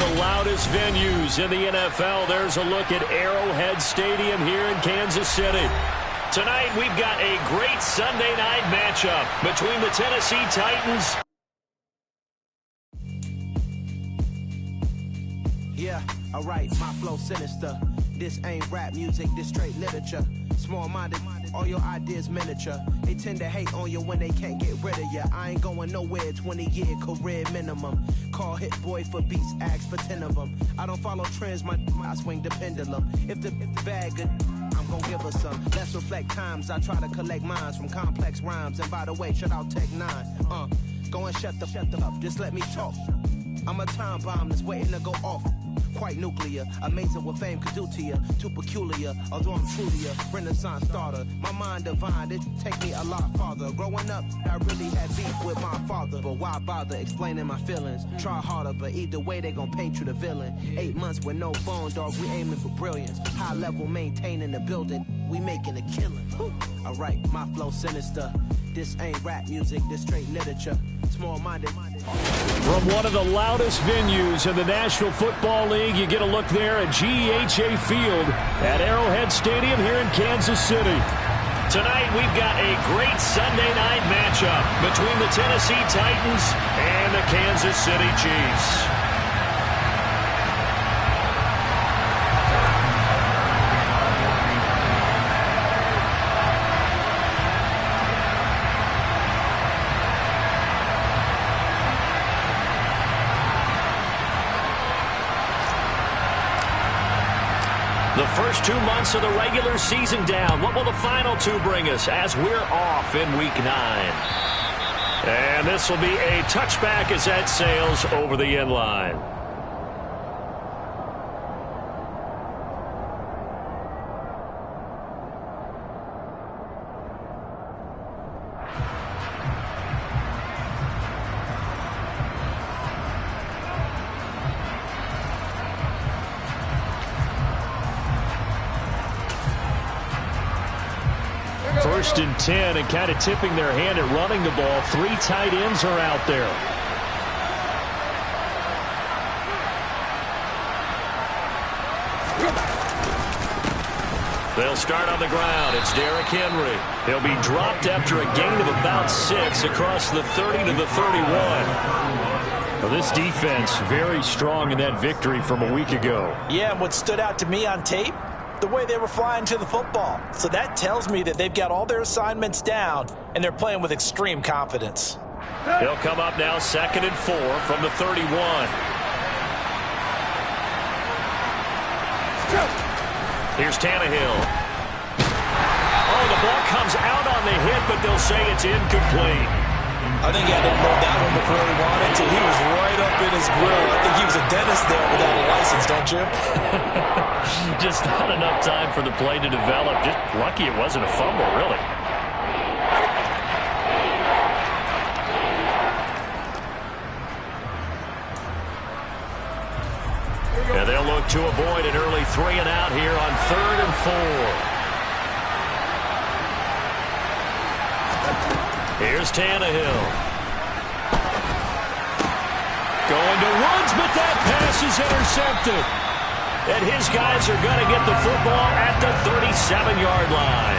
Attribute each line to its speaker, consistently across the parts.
Speaker 1: the loudest venues in the NFL. There's a look at Arrowhead Stadium here in Kansas City. Tonight, we've got a great Sunday night matchup between the Tennessee Titans.
Speaker 2: Yeah, alright, my flow sinister. This ain't rap music, this straight literature. Small-minded, all your ideas miniature. They tend to hate on you when they can't get rid of you. I ain't going nowhere, 20-year career minimum. Call Hit Boy for beats, ask for 10 of them. I don't follow trends, I swing the pendulum. If the bag good, I'm gonna give her some. Let's reflect times, I try to collect minds from complex rhymes. And by the way, shout out Tech 9. Go and shut the up, just let me talk. I'm a time bomb that's waiting to go off. Quite nuclear, amazing what fame could do to you. Too peculiar, although I'm truly a Renaissance starter. My mind divine, it take me a lot farther. Growing up, I really had beef with my father. But why bother explaining my feelings? Try harder, but either way they gon' paint you the villain. 8 months with no phone, dog, we aiming for brilliance. High level maintaining the building, we making a killing. Alright, my flow sinister. This ain't rap music, this straight literature. Small-minded.
Speaker 1: From one of the loudest venues in the National Football League, you get a look there at GEHA Field at Arrowhead Stadium here in Kansas City. Tonight, we've got a great Sunday night matchup between the Tennessee Titans and the Kansas City Chiefs. The first 2 months of the regular season down. What will the final 2 bring us as we're off in Week 9? And this will be a touchback as that sails over the end line. First and 10, and kind of tipping their hand at running the ball. 3 tight ends are out there. They'll start on the ground. It's Derrick Henry. He'll be dropped after a gain of about 6 across the 30 to the 31. Well, this defense very strong in that victory from a week ago.
Speaker 3: Yeah, and what stood out to me on tape, the way they were flying to the football. So that tells me that they've got all their assignments down, and they're playing with extreme confidence.
Speaker 1: They'll come up now 2nd and 4 from the 31. Here's Tannehill. Oh, the ball comes out on the hit, but they'll say it's incomplete.
Speaker 3: I think he had to load that one before he wanted to. He was right up in his grill. I think he was a dentist there without a license, don't you?
Speaker 1: Just not enough time for the play to develop. Just lucky it wasn't a fumble, really. And they'll look to avoid an early 3 and out here on 3rd and 4. Here's Tannehill. Going to Woods, but that pass is intercepted. And his guys are going to get the football at the 37-yard line.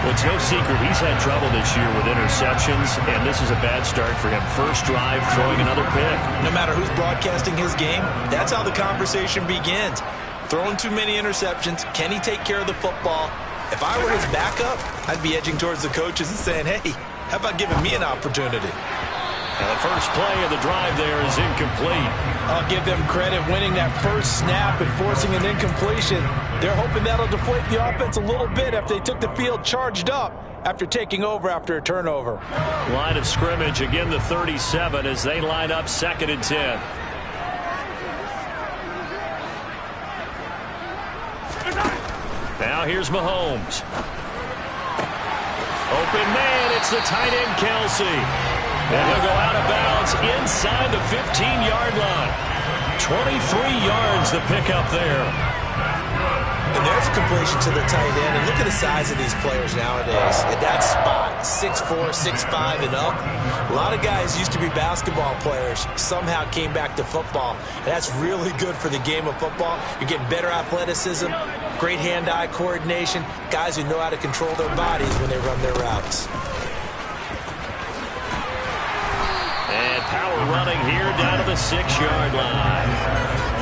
Speaker 1: Well, it's no secret he's had trouble this year with interceptions, and this is a bad start for him. First drive, throwing another pick.
Speaker 3: No matter who's broadcasting his game, that's how the conversation begins. Throwing too many interceptions. Can he take care of the football? If I were his backup, I'd be edging towards the coaches and saying, hey, how about giving me an opportunity?
Speaker 1: And the first play of the drive there is incomplete.
Speaker 3: I'll give them credit winning that first snap and forcing an incompletion. They're hoping that'll deflate the offense a little bit if they took the field charged up after taking over after a turnover.
Speaker 1: Line of scrimmage, again the 37 as they line up 2nd and 10. Now here's Mahomes. Open man, it's the tight end Kelsey. And he'll go out of bounds inside the 15-yard line. 23 yards the pickup there.
Speaker 3: And there's a completion to the tight end. And look at the size of these players nowadays. At that spot, 6'4", 6'5", and up. A lot of guys used to be basketball players, somehow came back to football. And that's really good for the game of football. You're getting better athleticism, great hand-eye coordination, guys who know how to control their bodies when they run their routes.
Speaker 1: And power running here down to the 6-yard line.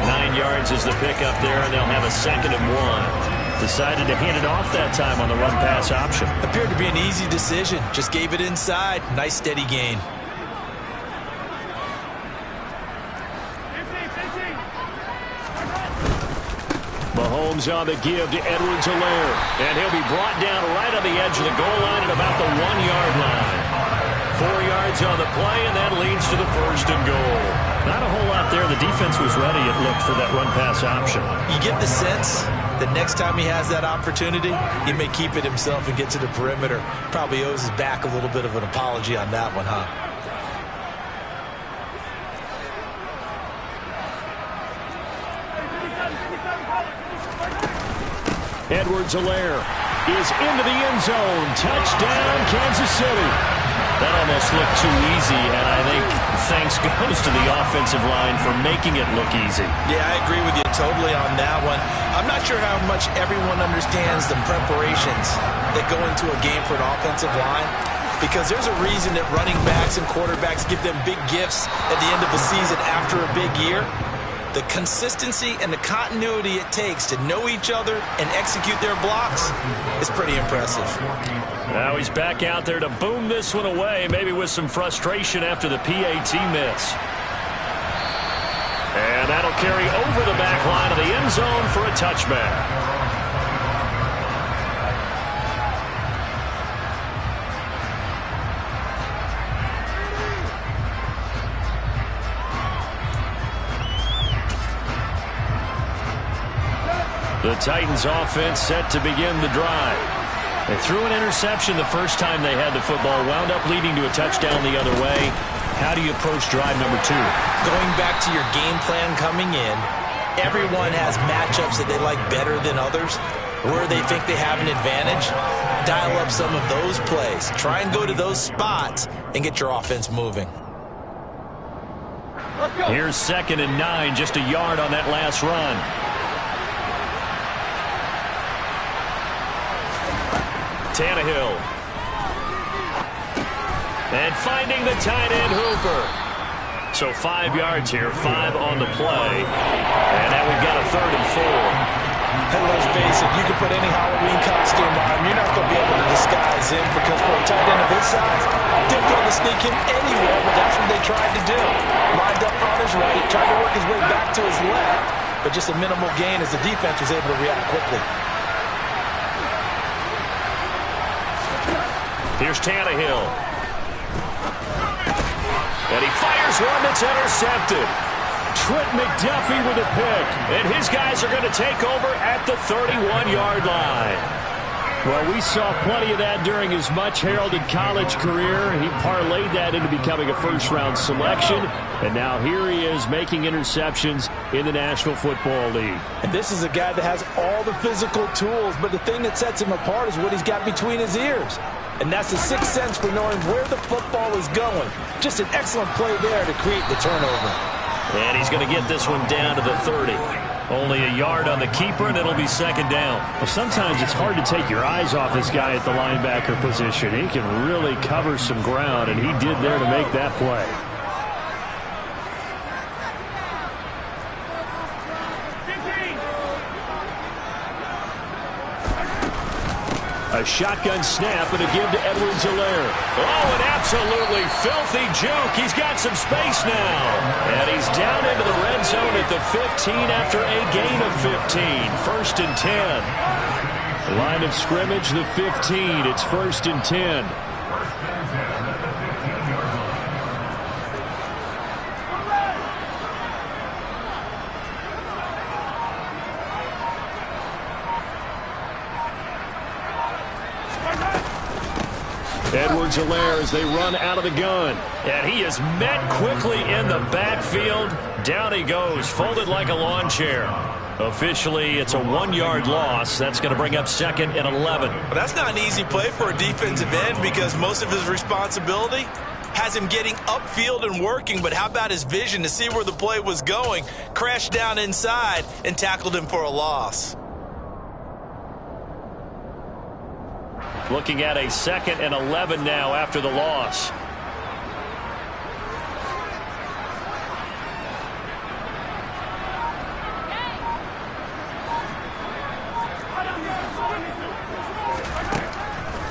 Speaker 1: 9 yards is the pickup there, and they'll have a 2nd and 1. Decided to hand it off that time on the run-pass option.
Speaker 3: Appeared to be an easy decision. Just gave it inside. Nice, steady gain.
Speaker 1: Mahomes on the give to Edwards-Helaire. And he'll be brought down right on the edge of the goal line at about the 1-yard line. 4 yards on the play, and that leads to the 1st and goal. Not a whole lot there. The defense was ready, it looked, for that run-pass option.
Speaker 3: You get the sense that next time he has that opportunity, he may keep it himself and get to the perimeter. Probably owes his back a little bit of an apology on that one, huh?
Speaker 1: Edwards-Helaire is into the end zone. Touchdown, Kansas City. That almost looked too easy, and I think thanks goes to the offensive line for making it look easy.
Speaker 3: Yeah, I agree with you totally on that one. I'm not sure how much everyone understands the preparations that go into a game for an offensive line, because there's a reason that running backs and quarterbacks give them big gifts at the end of the season after a big year. The consistency and the continuity it takes to know each other and execute their blocks is pretty impressive.
Speaker 1: Now he's back out there to boom this one away, maybe with some frustration after the PAT miss. And that'll carry over the back line of the end zone for a touchback. The Titans offense set to begin the drive. They threw an interception the first time they had the football, wound up leading to a touchdown the other way. How do you approach drive number 2?
Speaker 3: Going back to your game plan coming in, everyone has matchups that they like better than others, where they think they have an advantage. Dial up some of those plays. Try and go to those spots and get your offense moving.
Speaker 1: Here's 2nd and 9, just a yard on that last run. Tannehill. And finding the tight end Hooper. So 5 yards here, 5 on the play. And now we've got a 3rd and 4.
Speaker 3: And let's face it, you can put any Halloween costume on, you're not going to be able to disguise him, because for a tight end of his size, difficult to sneak him anywhere, but that's what they tried to do. Lined up on his right, tried to work his way back to his left, but just a minimal gain as the defense was able to react quickly.
Speaker 1: Here's Tannehill. And he fires one that's intercepted. Trent McDuffie with a pick. And his guys are going to take over at the 31-yard line. Well, we saw plenty of that during his much-heralded college career. He parlayed that into becoming a first-round selection. And now here he is making interceptions in the National Football League.
Speaker 4: And this is a guy that has all the physical tools, but the thing that sets him apart is what he's got between his ears. And that's the sixth sense for knowing where the football is going. Just an excellent play there to create the turnover.
Speaker 1: And he's going to get this one down to the 30. Only a yard on the keeper, and it'll be 2nd down. Well, sometimes it's hard to take your eyes off this guy at the linebacker position. He can really cover some ground, and he did there to make that play. A shotgun snap and a give to Edwards-Helaire. Oh, an absolutely filthy juke. He's got some space now. And he's down into the red zone at the 15 after a gain of 15. 1st and 10. Line of scrimmage, the 15. It's 1st and 10. Edwards-Helaire as they run out of the gun. And he is met quickly in the backfield. Down he goes, folded like a lawn chair. Officially, it's a 1-yard loss. That's going to bring up 2nd and 11.
Speaker 3: But that's not an easy play for a defensive end because most of his responsibility has him getting upfield and working. But how about his vision to see where the play was going? Crashed down inside and tackled him for a loss.
Speaker 1: Looking at a 2nd and 11 now after the loss.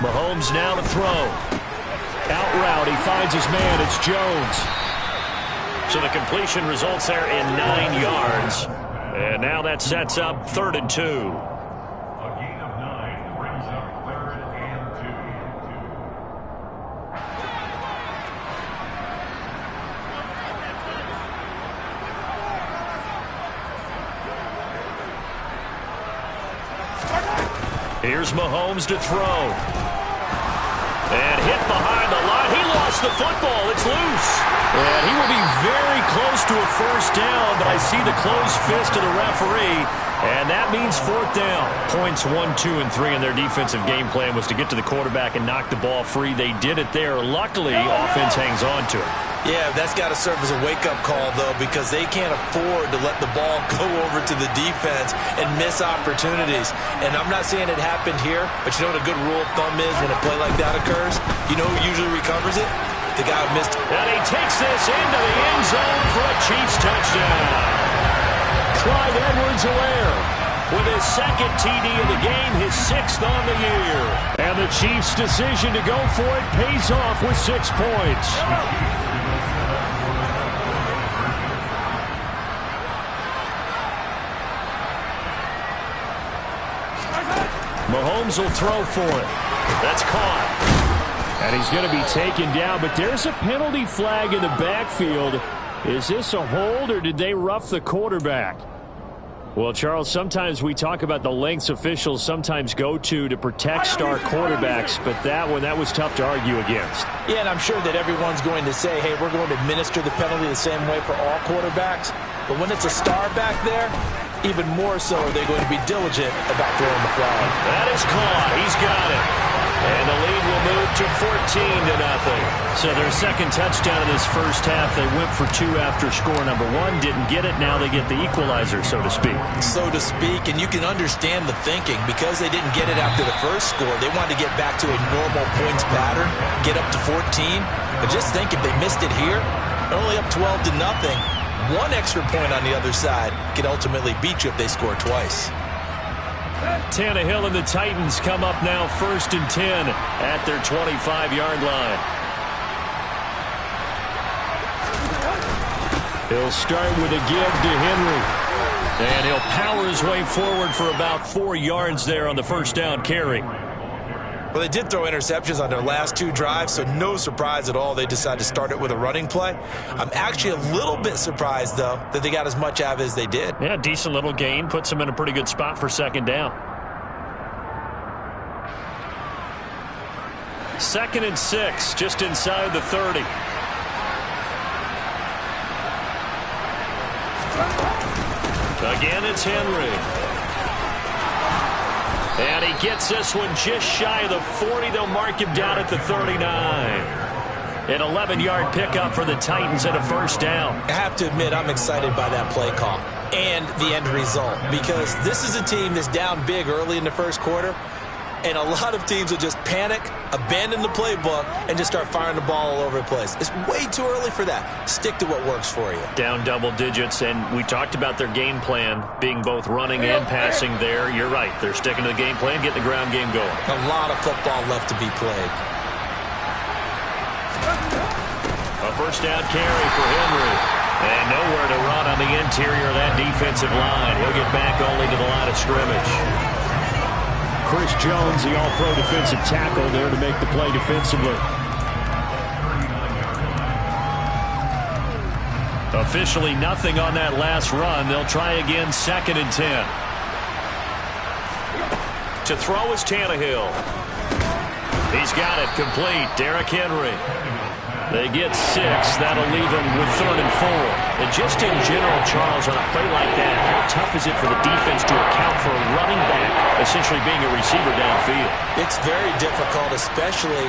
Speaker 1: Mahomes now to throw. Out route, he finds his man. It's Jones. So the completion results there in 9 yards. And now that sets up 3rd and 2.
Speaker 5: A gain of 9 brings up 3rd and
Speaker 1: 2. Here's Mahomes to throw. And hit behind the line. He lost the football. It's loose. And he will be very close to a 1st down, but I see the closed fist of the referee, and that means 4th down. Points 1, 2, and 3 in their defensive game plan was to get to the quarterback and knock the ball free. They did it there. Luckily, offense hangs on to it.
Speaker 3: Yeah, that's got to serve as a wake-up call, though, because they can't afford to let the ball go over to the defense and miss opportunities. And I'm not saying it happened here, but you know what a good rule of thumb is when a play like that occurs? You know who usually recovers it? The guy who missed it.
Speaker 1: And he takes this into the end zone for a Chiefs touchdown. Clyde Edwards-Helaire with his 2nd TD of the game, his 6th on the year. And the Chiefs' decision to go for it pays off with 6 points. Mahomes will throw for it. That's caught. And he's going to be taken down, but there's a penalty flag in the backfield. Is this a hold, or did they rough the quarterback? Well, Charles, sometimes we talk about the lengths officials sometimes go to protect star quarterbacks, but that was tough to argue against.
Speaker 4: Yeah, and I'm sure that everyone's going to say, hey, we're going to administer the penalty the same way for all quarterbacks. But when it's a star back there, even more so are they going to be diligent about throwing the flag.
Speaker 1: That is caught. He's got it. And the lead will move to 14-0. So their 2nd touchdown in this 1st half. They went for 2 after score number 1. Didn't get it. Now they get the equalizer, so to speak.
Speaker 3: So to speak, and you can understand the thinking. Because they didn't get it after the 1st score, they wanted to get back to a normal points pattern, get up to 14. But just think, if they missed it here, they're only up 12-0. 1 extra point on the other side can ultimately beat you if they score twice.
Speaker 1: Tannehill and the Titans come up now 1st and 10 at their 25-yard line. He'll start with a give to Henry. And he'll power his way forward for about 4 yards there on the 1st down carry.
Speaker 3: Well, they did throw interceptions on their last 2 drives, so no surprise at all they decided to start it with a running play. I'm actually a little bit surprised, though, that they got as much out of it as they did.
Speaker 1: Yeah, decent little gain. Puts them in a pretty good spot for 2nd down. 2nd and 6, just inside the 30. Again, it's Henry. And he gets this one just shy of the 40. They'll mark him down at the 39. An 11-yard pickup for the Titans at a 1st down.
Speaker 3: I have to admit, I'm excited by that play call and the end result, because this is a team that's down big early in the 1st quarter, and a lot of teams will just panic, abandon the playbook, and just start firing the ball all over the place. It's way too early for that. Stick to what works for you.
Speaker 1: Down double digits, and we talked about their game plan being both running and passing there. You're right. They're sticking to the game plan, getting the ground game going.
Speaker 3: A lot of football left to be played.
Speaker 1: A 1st down carry for Henry. And nowhere to run on the interior of that defensive line. He'll get back only to the line of scrimmage. Chris Jones, the all-pro defensive tackle, there to make the play defensively. Officially nothing on that last run. They'll try again 2nd and 10. To throw is Tannehill. He's got it complete. Derrick Henry. They get 6. That'll leave them with 3rd and 4. And just in general, Charles, on a play like that, how tough is it for the defense to account for a running back essentially being a receiver downfield?
Speaker 3: It's very difficult, especially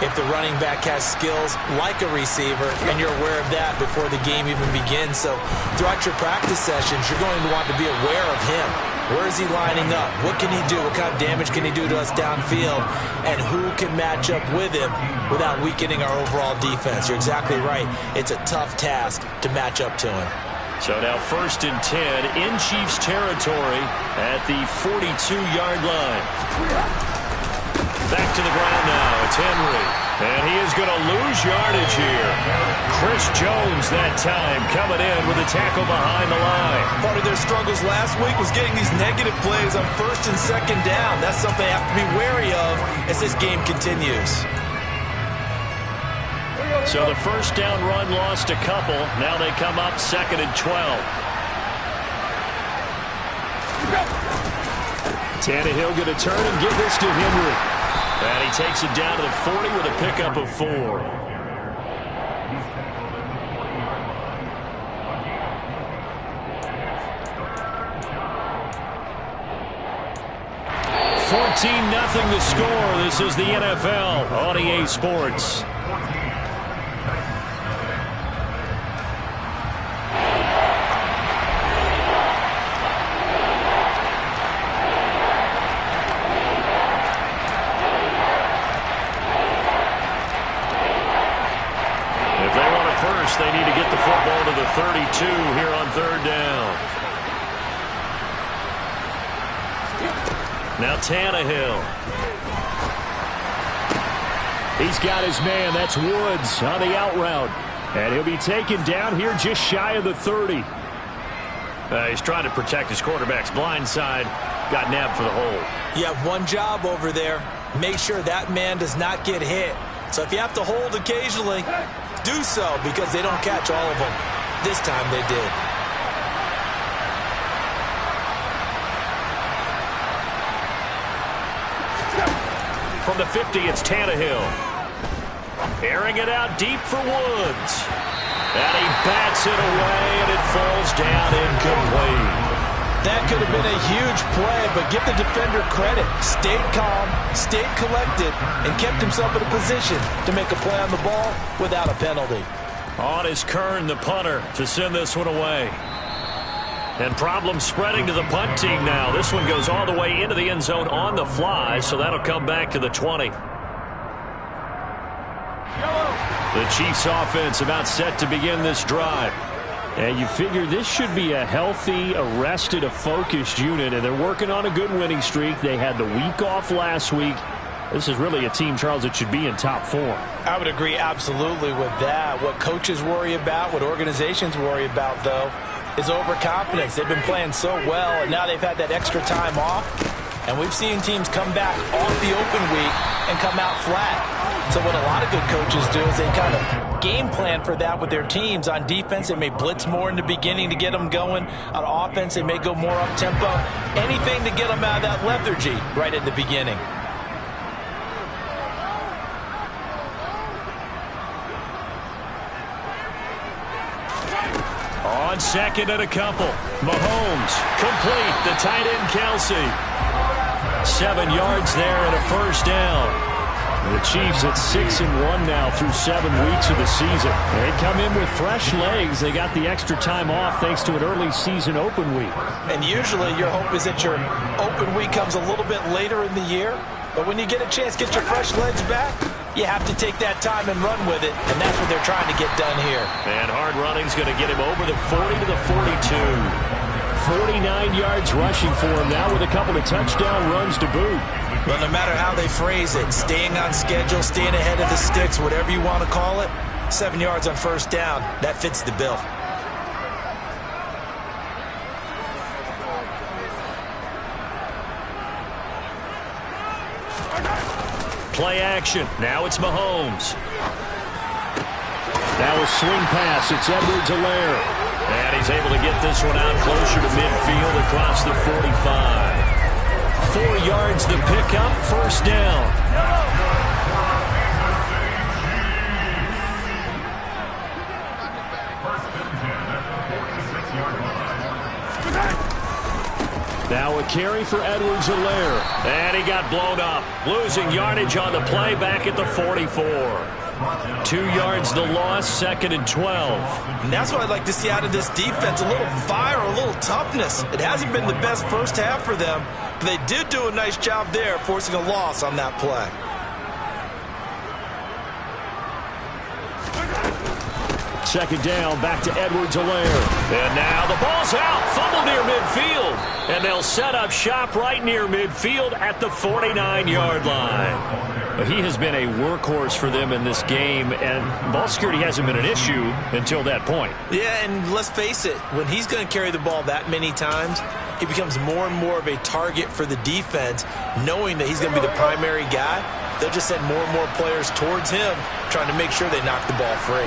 Speaker 3: if the running back has skills like a receiver, and you're aware of that before the game even begins. So throughout your practice sessions, you're going to want to be aware of him. Where is he lining up? What can he do? What kind of damage can he do to us downfield? And who can match up with him without weakening our overall defense? You're exactly right. It's a tough task to match up to him.
Speaker 1: So now 1st and 10 in Chiefs territory at the 42-yard line. Back to the ground now. It's Henry. And he is going to lose yardage here. Chris Jones that time coming in with a tackle behind the line.
Speaker 3: Part of their struggles last week was getting these negative plays on 1st and 2nd down. That's something they have to be wary of as this game continues.
Speaker 1: So the 1st down run lost a couple. Now they come up 2nd and 12. Tannehill going to turn and give this to Henry. And he takes it down to the 40 with a pickup of 4. 14-0 the score. This is the NFL on EA Sports. They need to get the football to the 32 here on 3rd down. Now Tannehill. He's got his man. That's Woods on the out route. And he'll be taken down here just shy of the 30. He's trying to protect his quarterback's blind side. Got nabbed for the hole.
Speaker 3: You have one job over there. Make sure that man does not get hit. So if you have to hold occasionally, do so, because they don't catch all of them. This time they did.
Speaker 1: From the 50, it's Tannehill. Airing it out deep for Woods. And he bats it away, and it falls down incomplete.
Speaker 4: That could have been a huge play, but give the defender credit. Stayed calm, stayed collected, and kept himself in a position to make a play on the ball without a penalty.
Speaker 1: On is Kern, the punter, to send this one away. And problems spreading to the punt team now. This one goes all the way into the end zone on the fly, so that'll come back to the 20. The Chiefs offense about set to begin this drive. And you figure this should be a healthy, arrested, a focused unit, and they're working on a good winning streak. They had the week off last week. This is really a team, Charles, that should be in top form.
Speaker 4: I would agree absolutely with that. What coaches worry about, what organizations worry about, though, is overconfidence. They've been playing so well, and now they've had that extra time off. And we've seen teams come back off the open week and come out flat. So what a lot of good coaches do is they kind of game plan for that with their teams. On defense, they may blitz more in the beginning to get them going. On offense, they may go more up-tempo. Anything to get them out of that lethargy right at the beginning.
Speaker 1: On 2nd and a couple. Mahomes complete. The tight end, Kelsey. 7 yards there and a 1st down. The Chiefs at 6-1 now through 7 weeks of the season. They come in with fresh legs. They got the extra time off thanks to an early season open week.
Speaker 4: And usually your hope is that your open week comes a little bit later in the year. But when you get a chance to get your fresh legs back, you have to take that time and run with it. And that's what they're trying to get done here.
Speaker 1: And hard running's going to get him over the 40 to the 42. 49 yards rushing for him now with a couple of touchdown runs to boot.
Speaker 3: Well, no matter how they phrase it, staying on schedule, staying ahead of the sticks, whatever you want to call it, 7 yards on 1st down, that fits the bill.
Speaker 1: Play action. Now it's Mahomes. Now a swing pass. It's Edwards-Helaire. And he's able to get this one out closer to midfield across the 45. 4 yards the pickup, 1st down. Now a carry for Edwards-Helaire. And he got blown up. Losing yardage on the play back at the 44. 2 yards the loss, 2nd and 12.
Speaker 3: And that's what I'd like to see out of this defense. A little fire, a little toughness. It hasn't been the best first half for them, but they did do a nice job there, forcing a loss on that play.
Speaker 1: Second down, back to Edwards-Helaire. And now the ball's out, fumble near midfield. And they'll set up shop right near midfield at the 49-yard line. But he has been a workhorse for them in this game, and ball security hasn't been an issue until that point.
Speaker 3: Yeah, and let's face it, when he's going to carry the ball that many times, he becomes more and more of a target for the defense, knowing that he's going to be the primary guy. They'll just send more and more players towards him, trying to make sure they knock the ball free.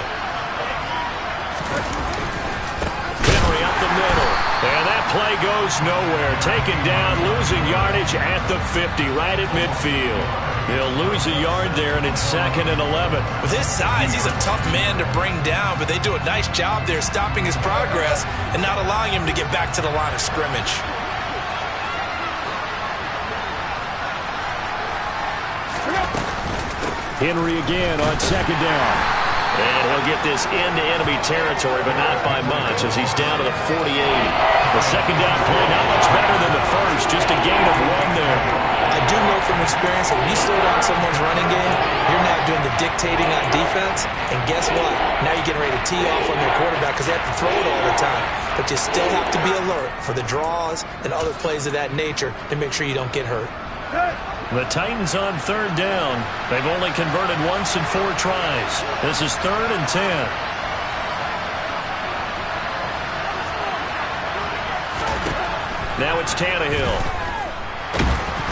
Speaker 1: Henry up the middle, and that play goes nowhere. Taken down, losing yardage at the 50, right at midfield. He'll lose a yard there, and it's 2nd and 11.
Speaker 3: With his size, he's a tough man to bring down, but they do a nice job there stopping his progress and not allowing him to get back to the line of scrimmage.
Speaker 1: Henry again on 2nd down. And he'll get this into enemy territory, but not by much as he's down to the 48. The second down play not much better than the first, just a gain of 1 there.
Speaker 3: I do know from experience that when you slow down someone's running game, you're now doing the dictating on defense. And guess what? Now you're getting ready to tee off on their quarterback because they have to throw it all the time. But you still have to be alert for the draws and other plays of that nature to make sure you don't get hurt.
Speaker 1: The Titans on 3rd down. They've only converted once in 4 tries. This is 3rd and 10. Now it's Tannehill.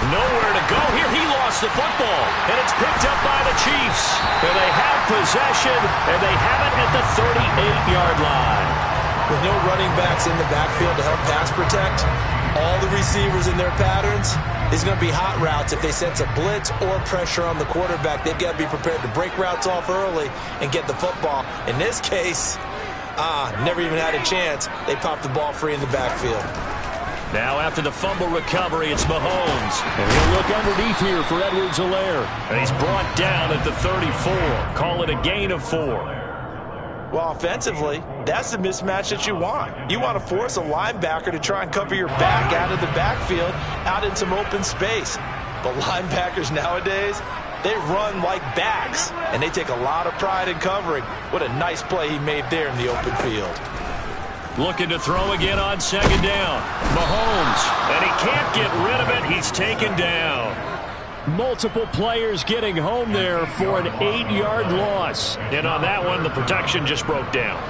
Speaker 1: Nowhere to go here. He lost the football, and it's picked up by the Chiefs. And they have possession, and they have it at the 38-yard line.
Speaker 3: With no running backs in the backfield to help pass protect, all the receivers in their patterns, is going to be hot routes. If they sense a blitz or pressure on the quarterback, they've got to be prepared to break routes off early and get the football. In this case, never even had a chance. They popped the ball free in the backfield.
Speaker 1: Now after the fumble recovery, it's Mahomes. And he'll look underneath here for Edwards-Helaire. And he's brought down at the 34. Call it a gain of 4.
Speaker 3: Well, offensively, that's the mismatch that you want. You want to force a linebacker to try and cover your back out of the backfield, out in some open space. But linebackers nowadays, they run like backs, and they take a lot of pride in covering. What a nice play he made there in the open field.
Speaker 1: Looking to throw again on 2nd down. Mahomes, and he can't get rid of it. He's taken down. Multiple players getting home there for an 8-yard loss. And on that one, the protection just broke down.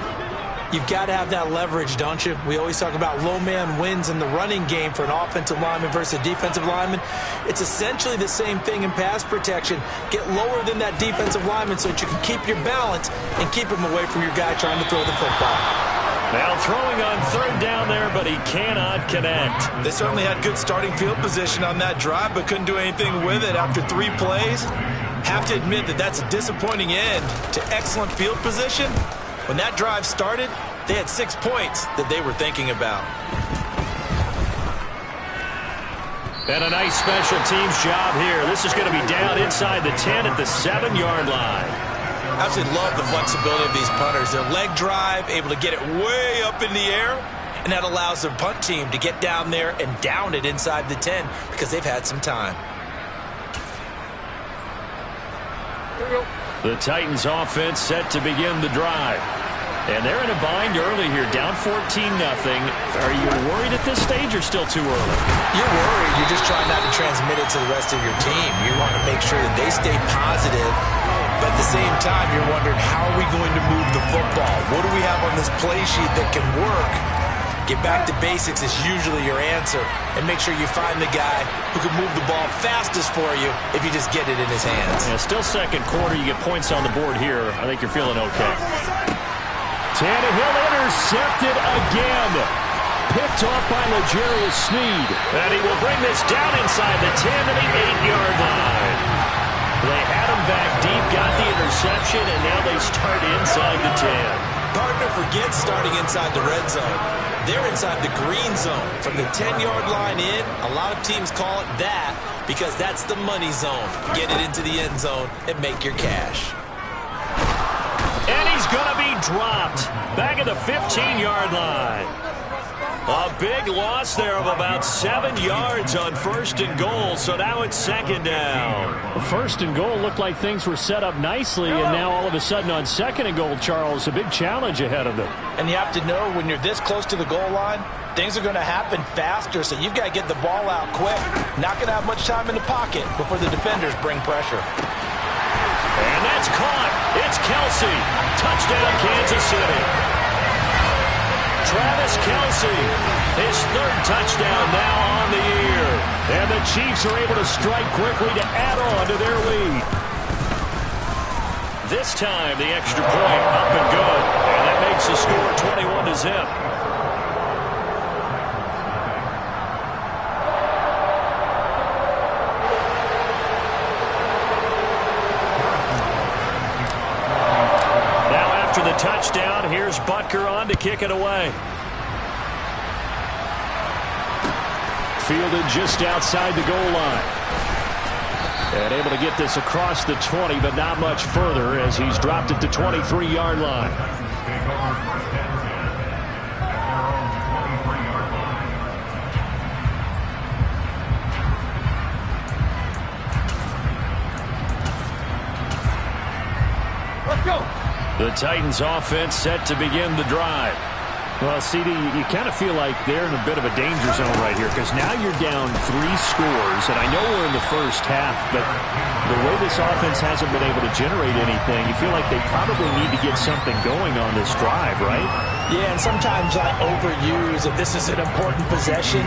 Speaker 3: You've got to have that leverage, don't you? We always talk about low man wins in the running game for an offensive lineman versus a defensive lineman. It's essentially the same thing in pass protection. Get lower than that defensive lineman so that you can keep your balance and keep him away from your guy trying to throw the football.
Speaker 1: Now throwing on 3rd down there, but he cannot connect.
Speaker 3: They certainly had good starting field position on that drive, but couldn't do anything with it after 3 plays. Have to admit that that's a disappointing end to excellent field position. When that drive started, they had 6 points that they were thinking about.
Speaker 1: And a nice special teams job here. This is going to be down inside the 10 at the 7-yard line.
Speaker 3: I absolutely love the flexibility of these punters. Their leg drive, able to get it way up in the air, and that allows their punt team to get down there and down it inside the 10 because they've had some time.
Speaker 1: The Titans offense set to begin the drive. And they're in a bind early here, down 14-0. Are you worried at this stage or still too early?
Speaker 3: You're worried. You're just trying not to transmit it to the rest of your team. You want to make sure that they stay positive. But at the same time, you're wondering, how are we going to move the football? What do we have on this play sheet that can work? Get back to basics is usually your answer. And make sure you find the guy who can move the ball fastest for you if you just get it in his hands.
Speaker 1: Yeah, still second quarter. You get points on the board here. I think you're feeling okay. Tannehill intercepted again. Picked off by L'Jarius Sneed. And he will bring this down inside the 10 to the 8-yard line. They had him back deep, got the interception, and now they start inside the 10.
Speaker 3: Partner forgets starting inside the red zone. They're inside the green zone. From the 10-yard line in, a lot of teams call it that because that's the money zone. Get it into the end zone and make your cash.
Speaker 1: And he's going to be dropped back at the 15-yard line. A big loss there of about 7 yards on 1st and goal, so now it's 2nd down.
Speaker 6: 1st and goal looked like things were set up nicely, and now all of a sudden on 2nd and goal, Charles, a big challenge ahead of them.
Speaker 4: And you have to know when you're this close to the goal line, things are going to happen faster, so you've got to get the ball out quick. Not going to have much time in the pocket before the defenders bring pressure.
Speaker 1: And that's caught. It's Kelsey. Touchdown, Kansas City. Travis Kelsey, his 3rd touchdown now on the year. And the Chiefs are able to strike quickly to add on to their lead. This time, the extra point up and good. And that makes the score 21-0. After the touchdown, here's Butker on to kick it away.
Speaker 6: Fielded just outside the goal line. And able to get this across the 20, but not much further as he's dropped it to 23-yard line.
Speaker 5: Take over 1st and 10 at their own 23-yard line.
Speaker 1: Let's go. The Titans offense set to begin the drive.
Speaker 6: Well, CD, you kind of feel like they're in a bit of a danger zone right here because now you're down 3 scores, and I know we're in the first half, but the way this offense hasn't been able to generate anything, you feel like they probably need to get something going on this drive, right?
Speaker 4: Yeah, and sometimes I overuse that this is an important possession.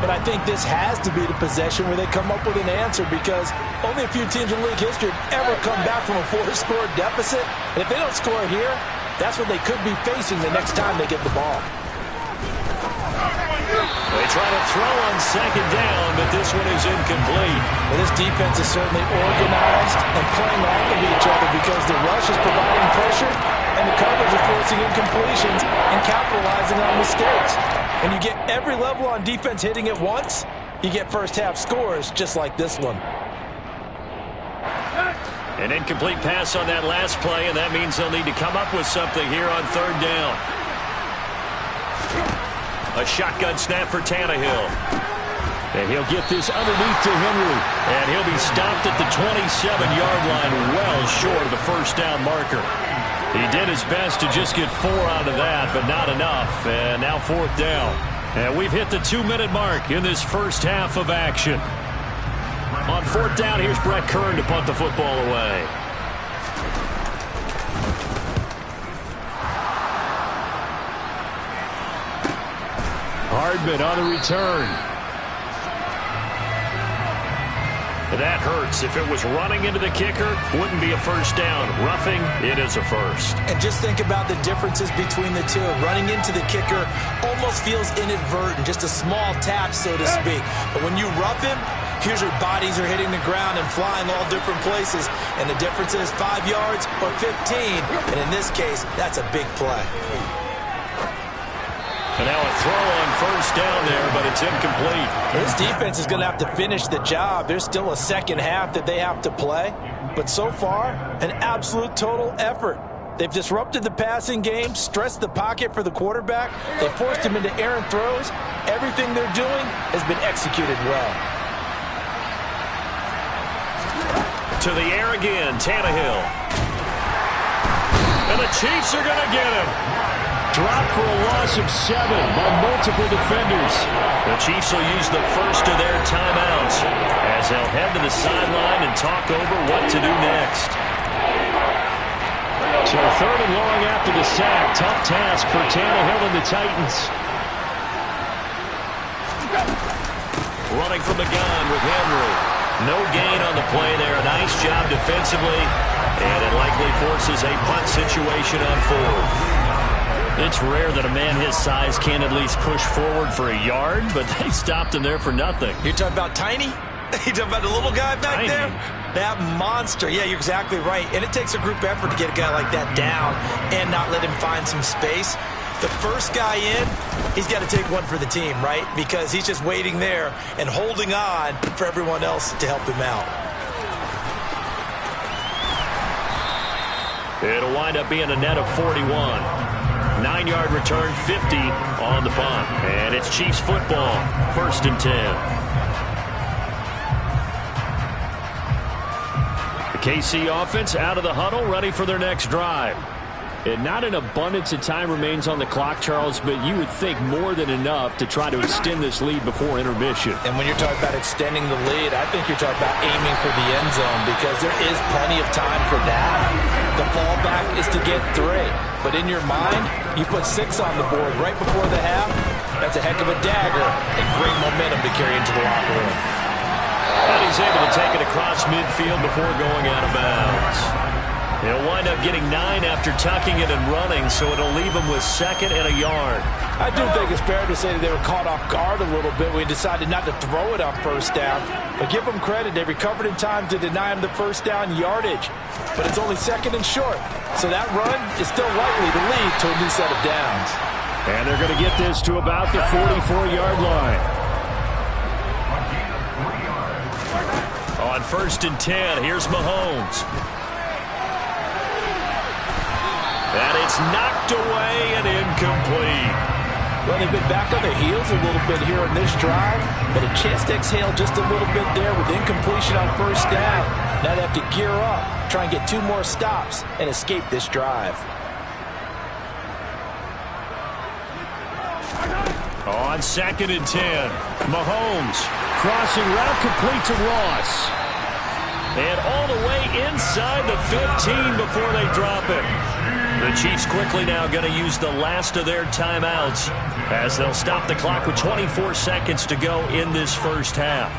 Speaker 4: But I think this has to be the possession where they come up with an answer because only a few teams in league history have ever come back from a 4-score deficit. And if they don't score here, that's what they could be facing the next time they get the ball.
Speaker 1: They try to throw on 2nd down, but this one is incomplete.
Speaker 4: Well, this defense is certainly organized and playing off of each other because the rush is providing pressure and the coverage is forcing incompletions and capitalizing on mistakes. And you get every level on defense hitting it once, you get first half scores just like this one.
Speaker 1: An incomplete pass on that last play, and that means they'll need to come up with something here on 3rd down. A shotgun snap for Tannehill.
Speaker 6: And he'll get this underneath to Henry.
Speaker 1: And he'll be stopped at the 27-yard line, well short of the 1st down marker. He did his best to just get 4 out of that, but not enough. And now 4th down. And we've hit the 2-minute mark in this first half of action. On 4th down, here's Brett Kern to punt the football away.
Speaker 6: Hardman on the return.
Speaker 1: That hurts. If it was running into the kicker, wouldn't be a 1st down. Roughing, it is a 1st.
Speaker 3: And just think about the differences between the two. Running into the kicker almost feels inadvertent, just a small tap, so to speak. But when you rough him, here's your bodies are hitting the ground and flying all different places. And the difference is 5 yards or 15. And in this case, that's a big play.
Speaker 1: And now a throw on 1st down there, but it's incomplete.
Speaker 4: This defense is going to have to finish the job. There's still a 2nd half that they have to play. But so far, an absolute total effort. They've disrupted the passing game, stressed the pocket for the quarterback. They forced him into errant throws. Everything they're doing has been executed well.
Speaker 1: To the air again, Tannehill. And the Chiefs are going to get him.
Speaker 6: Dropped for a loss of 7 by multiple defenders.
Speaker 1: The Chiefs will use the first of their timeouts as they'll head to the sideline and talk over what to do next.
Speaker 6: So 3rd and long after the sack. Tough task for Tannehill and the Titans.
Speaker 1: Running from the gun with Henry. No gain on the play there. Nice job defensively. And it likely forces a punt situation on 4th.
Speaker 6: It's rare that a man his size can at least push forward for a yard, but they stopped him there for nothing.
Speaker 3: You're talking about tiny? You talking about the little guy back there? That monster. Yeah, you're exactly right. And it takes a group effort to get a guy like that down and not let him find some space. The first guy in, he's got to take one for the team, right? Because he's just waiting there and holding on for everyone else to help him out.
Speaker 6: It'll wind up being a net of 41. 9-yard return, 50 on the punt. And it's Chiefs football, 1st and 10. The KC offense out of the huddle, ready for their next drive. And not an abundance of time remains on the clock, Charles, but you would think more than enough to try to extend this lead before intermission.
Speaker 4: And when you're talking about extending the lead, I think you're talking about aiming for the end zone because there is plenty of time for that. The fallback is to get 3. But in your mind, you put 6 on the board right before the half. That's a heck of a dagger and great momentum to carry into the locker room.
Speaker 6: And he's able to take it across midfield before going out of bounds. He'll wind up getting 9 after tucking it and running, so it'll leave him with 2nd and a yard.
Speaker 4: I do think it's fair to say that they were caught off guard a little bit. We decided not to throw it on 1st down. But give them credit. They recovered in time to deny him the 1st down yardage. But it's only 2nd and short. So that run is still likely to lead to a new set of downs.
Speaker 6: And they're going to get this to about the 44-yard line. On 1st and 10, here's Mahomes. And it's knocked away and incomplete.
Speaker 4: Well, they've been back on their heels a little bit here in this drive, but a chance to exhale just a little bit there with incompletion on 1st down. Now they have to gear up, try and get 2 more stops, and escape this drive.
Speaker 6: On 2nd and 10, Mahomes crossing route complete to Ross. And all the way inside the 15 before they drop it. The Chiefs quickly now going to use the last of their timeouts as they'll stop the clock with 24 seconds to go in this 1st half.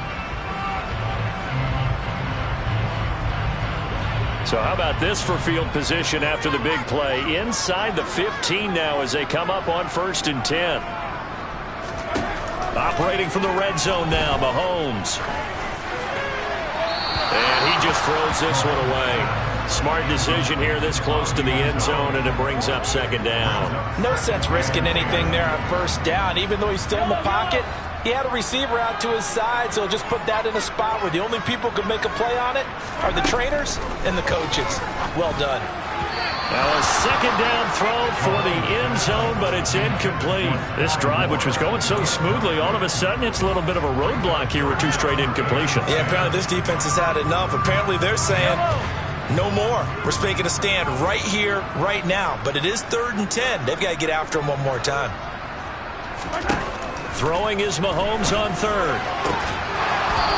Speaker 6: So how about this for field position after the big play? Inside the 15 now as they come up on 1st and 10. Operating from the red zone now, Mahomes. And he just throws this one away. Smart decision here this close to the end zone, and it brings up 2nd down.
Speaker 4: No sense risking anything there on 1st down. Even though he's still in the pocket, he had a receiver out to his side, so just put that in a spot where the only people who can make a play on it are the trainers and the coaches. Well done.
Speaker 6: Now a 2nd down throw for the end zone, but it's incomplete. This drive, which was going so smoothly, all of a sudden it's a little bit of a roadblock here with 2 straight incompletions.
Speaker 3: Yeah, apparently this defense has had enough. Apparently they're saying, no more. We're making a stand right here, right now. But it is 3rd and 10. They've got to get after him one more time.
Speaker 6: Throwing is Mahomes on 3rd.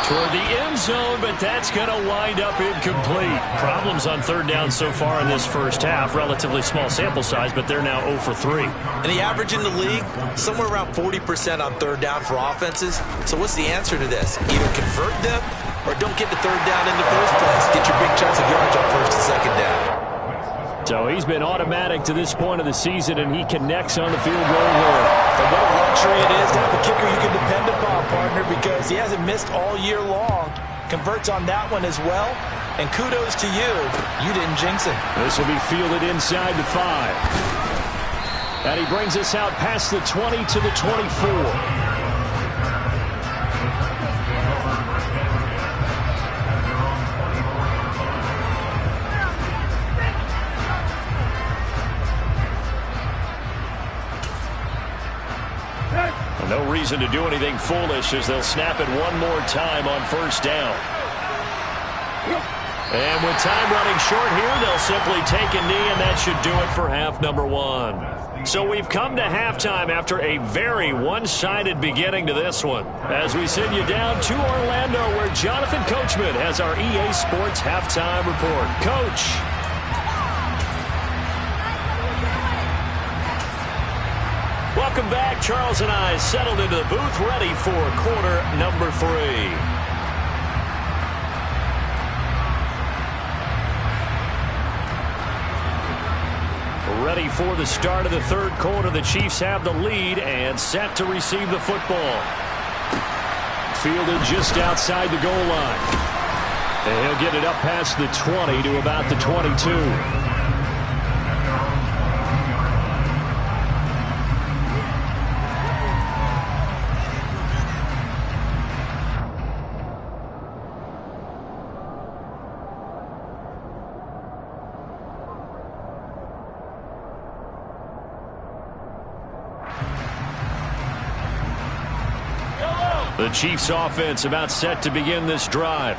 Speaker 6: Toward the end zone, but that's going to wind up incomplete. Problems on 3rd down so far in this 1st half. Relatively small sample size, but they're now 0 for 3.
Speaker 3: And the average in the league, somewhere around 40% on 3rd down for offenses. So what's the answer to this? Either convert them or don't get the 3rd down in the first place. Get your big chunks of yards on 1st and 2nd down.
Speaker 6: So he's been automatic to this point of the season, and he connects on the field goal here.
Speaker 4: And what a luxury it is to have a kicker you can depend upon, partner, because he hasn't missed all year long. Converts on that one as well. And kudos to you. You didn't jinx it.
Speaker 6: This will be fielded inside the 5. And he brings us out past the 20 to the 24. No reason to do anything foolish as they'll snap it one more time on 1st down. And with time running short here, they'll simply take a knee, and that should do it for half number 1. So we've come to halftime after a very one-sided beginning to this one. As we send you down to Orlando, where Jonathan Coachman has our EA Sports halftime report. Coach. Welcome back. Charles and I settled into the booth, ready for quarter number 3. Ready for the start of the 3rd quarter. The Chiefs have the lead and set to receive the football.
Speaker 1: fielded just outside the goal line. And he'll get it up past the 20 to about the 22. The Chiefs offense about set to begin this drive.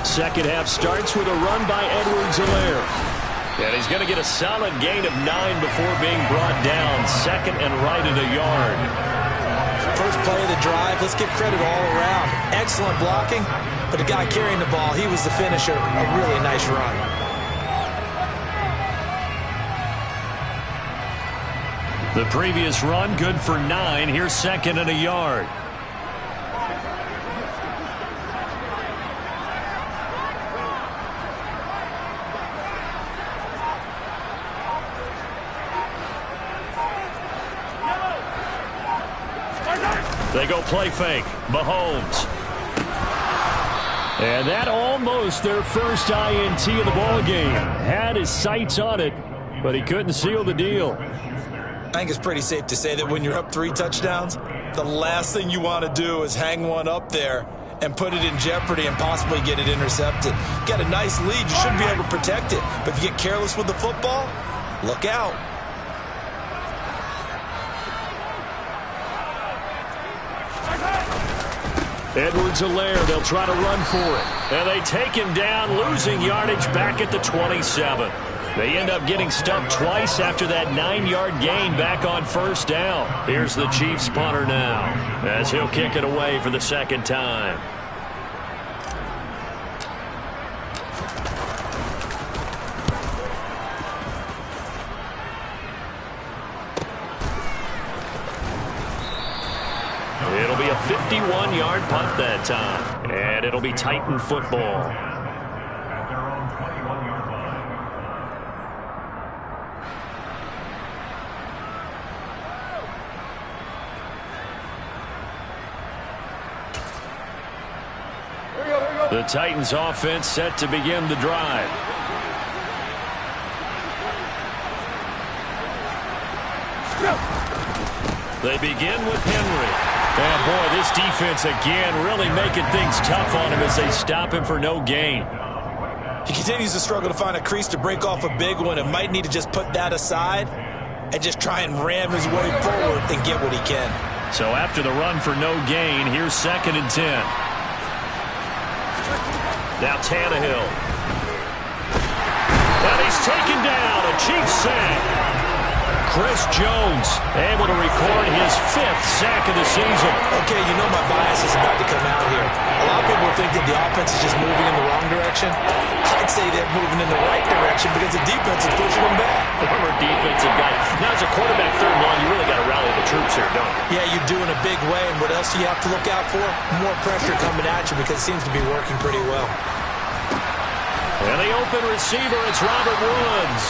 Speaker 1: Second half starts with a run by Edwards-Helaire. And he's going to get a solid gain of 9 before being brought down. Second and right at a yard.
Speaker 3: First play of the drive, let's give credit all around. Excellent blocking, but the guy carrying the ball, he was the finisher. A really nice run.
Speaker 1: The previous run, good for 9. Here's second and a yard. They go play fake. Mahomes. And that almost their first INT of the ball game. Had his sights on it, but he couldn't seal the deal.
Speaker 3: I think it's pretty safe to say that when you're up 3 touchdowns, the last thing you want to do is hang one up there and put it in jeopardy and possibly get it intercepted. Get a nice lead, you should be able to protect it. But if you get careless with the football, look out.
Speaker 1: Edwards-Helaire, they'll try to run for it. And they take him down, losing yardage back at the 27. They end up getting stumped twice after that 9-yard gain back on first down. Here's the Chiefs punter now, as he'll kick it away for the second time. It'll be a 51-yard punt that time, and it'll be Titan football. The Titans offense set to begin the drive. They begin with Henry. And boy, this defense again really making things tough on him as they stop him for no gain.
Speaker 3: He continues to struggle to find a crease to break off a big one and might need to just put that aside and just try and ram his way forward and get what he can.
Speaker 1: So after the run for no gain, here's second and 10. Now Tannehill. And he's taken down. A Chiefs sack. Chris Jones able to record his 5th sack of the season.
Speaker 3: Okay, you know my bias is about to come out here. A lot of people think that the offense is just moving in the wrong direction. I'd say they're moving in the right direction because the defense is pushing them back.
Speaker 1: Former defensive guy. Now as a quarterback third and long, you really got to rally the troops here, don't you?
Speaker 3: Yeah, you do in a big way. And what else do you have to look out for? More pressure coming at you because it seems to be working pretty well.
Speaker 1: And the open receiver, it's Robert Woods.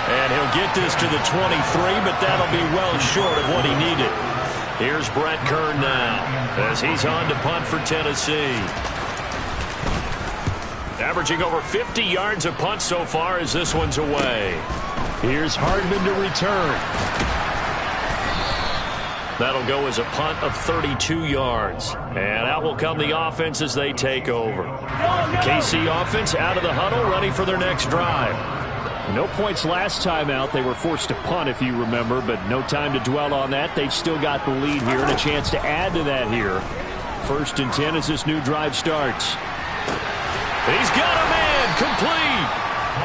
Speaker 1: And he'll get this to the 23, but that'll be well short of what he needed. Here's Brett Kern now as he's on to punt for Tennessee. Averaging over 50 yards a punt so far as this one's away. Here's Hardman to return. That'll go as a punt of 32 yards. And out will come the offense as they take over. KC offense out of the huddle, ready for their next drive. No points last time out. They were forced to punt, if you remember, but no time to dwell on that. They've still got the lead here and a chance to add to that here. First and 10 as this new drive starts. He's got a man, complete.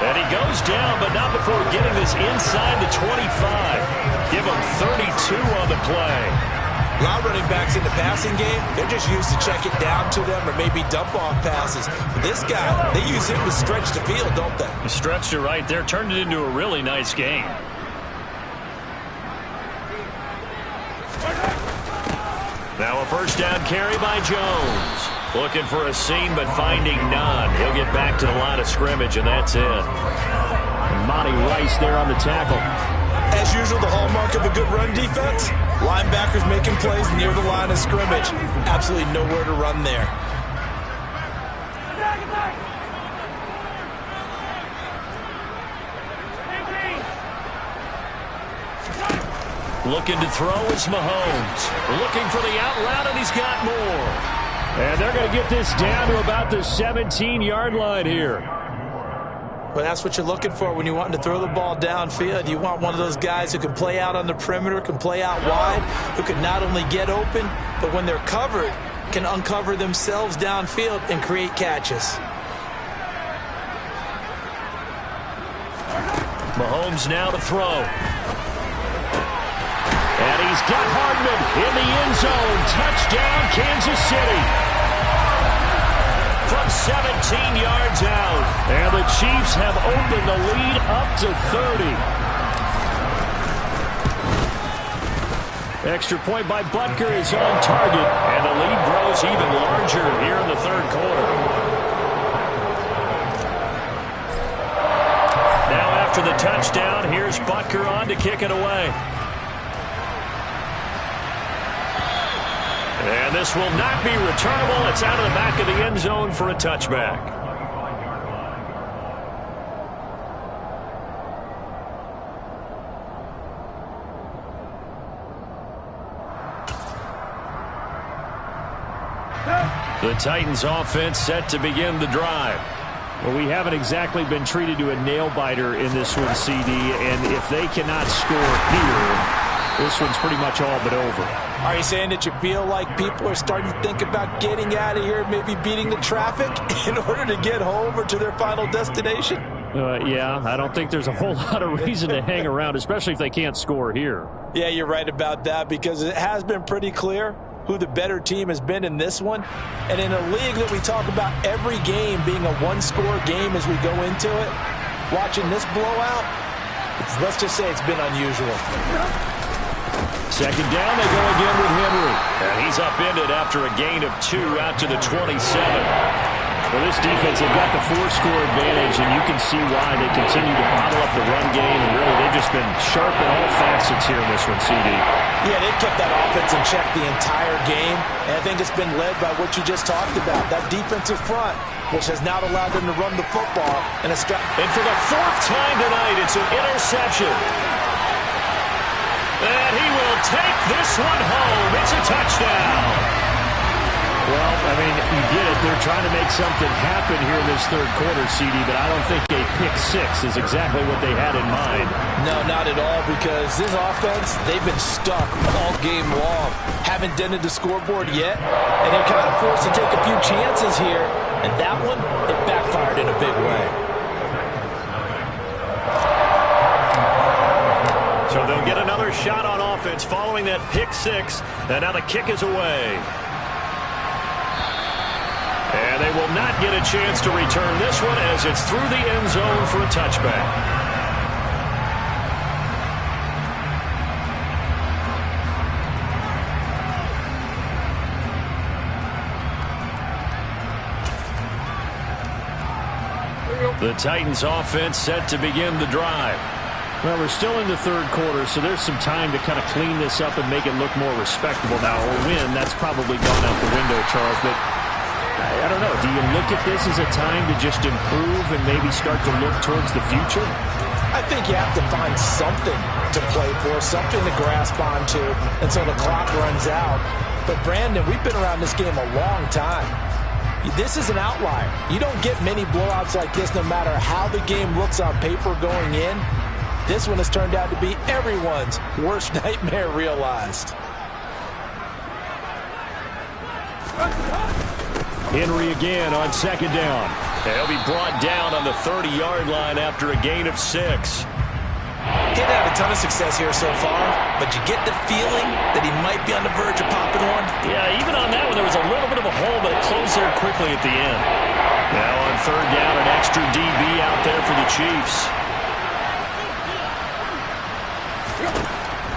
Speaker 1: And he goes down, but not before getting this inside the 25. Give him 32 on the play.
Speaker 3: A lot of running backs in the passing game, they're just used to check it down to them or maybe dump off passes. But this guy, they use him to stretch the field, don't they?
Speaker 1: He stretched it right there, turned it into a really nice game. Now a first down carry by Jones. Looking for a seam, but finding none. He'll get back to the line of scrimmage, and that's it. And Monty Rice there on the tackle.
Speaker 3: As usual, the hallmark of a good run defense, linebackers making plays near the line of scrimmage. Absolutely nowhere to run there.
Speaker 1: Looking to throw is Mahomes. Looking for the out route, and he's got more. And they're going to get this down to about the 17-yard line here.
Speaker 3: Well, that's what you're looking for when you're wanting to throw the ball downfield. You want one of those guys who can play out on the perimeter, can play out wide, who can not only get open, but when they're covered, can uncover themselves downfield and create catches.
Speaker 1: Mahomes now to throw. And he's got Hardman in the end zone. Touchdown, Kansas City. From 17 yards out. And the Chiefs have opened the lead up to 30. Extra point by Butker is on target. And the lead grows even larger here in the third quarter. Now after the touchdown, here's Butker on to kick it away. And this will not be returnable. It's out of the back of the end zone for a touchback. The Titans offense set to begin the drive. Well, we haven't exactly been treated to a nail-biter in this one, CD, and if they cannot score here, this one's pretty much all but over.
Speaker 4: Are you saying that you feel like people are starting to think about getting out of here, maybe beating the traffic in order to get home or to their final destination?
Speaker 1: Yeah, I don't think there's a whole lot of reason to hang around, especially if they can't score here.
Speaker 4: Yeah, you're right about that, because it has been pretty clear who the better team has been in this one. And in a league that we talk about every game being a one-score game as we go into it, watching this blowout, let's just say it's been unusual.
Speaker 1: Second down, they go again with Henry. And he's upended after a gain of 2 out to the 27. Well, this defense, they've got the 4-score advantage, and you can see why they continue to bottle up the run game, and really they've just been sharp in all facets here in this one, CD.
Speaker 4: Yeah, they've kept that offense in check the entire game, and I think it's been led by what you just talked about, that defensive front, which has now allowed them to run the football. And
Speaker 1: for the 4th time tonight, it's an interception. And he will take this one home. It's a touchdown. Well, I mean, you get it. They're trying to make something happen here in this third quarter, CD, but I don't think a pick-6 is exactly what they had in mind.
Speaker 4: No, not at all, because this offense, they've been stuck all game long. Haven't dented the scoreboard yet, and they're kind of forced to take a few chances here. And that one, it backfired in a big way.
Speaker 1: So they'll get another shot on offense following that pick-6, and now the kick is away. And they will not get a chance to return this one as it's through the end zone for a touchback. The Titans offense set to begin the drive. Well, we're still in the third quarter, so there's some time to kind of clean this up and make it look more respectable now. A win, that's probably gone out the window, Charles, but I don't know. Do you look at this as a time to just improve and maybe start to look towards the future?
Speaker 4: I think you have to find something to play for, something to grasp onto until the clock runs out. But, Brandon, we've been around this game a long time. This is an outlier. You don't get many blowouts like this no matter how the game looks on paper going in. This one has turned out to be everyone's worst nightmare realized.
Speaker 1: Henry again on second down. He'll be brought down on the 30-yard line after a gain of 6.
Speaker 3: He didn't have a ton of success here so far, but you get the feeling that he might be on the verge of popping one.
Speaker 1: Yeah, even on that one, there was a little bit of a hole, but it closed there quickly at the end. Now on third down, an extra DB out there for the Chiefs.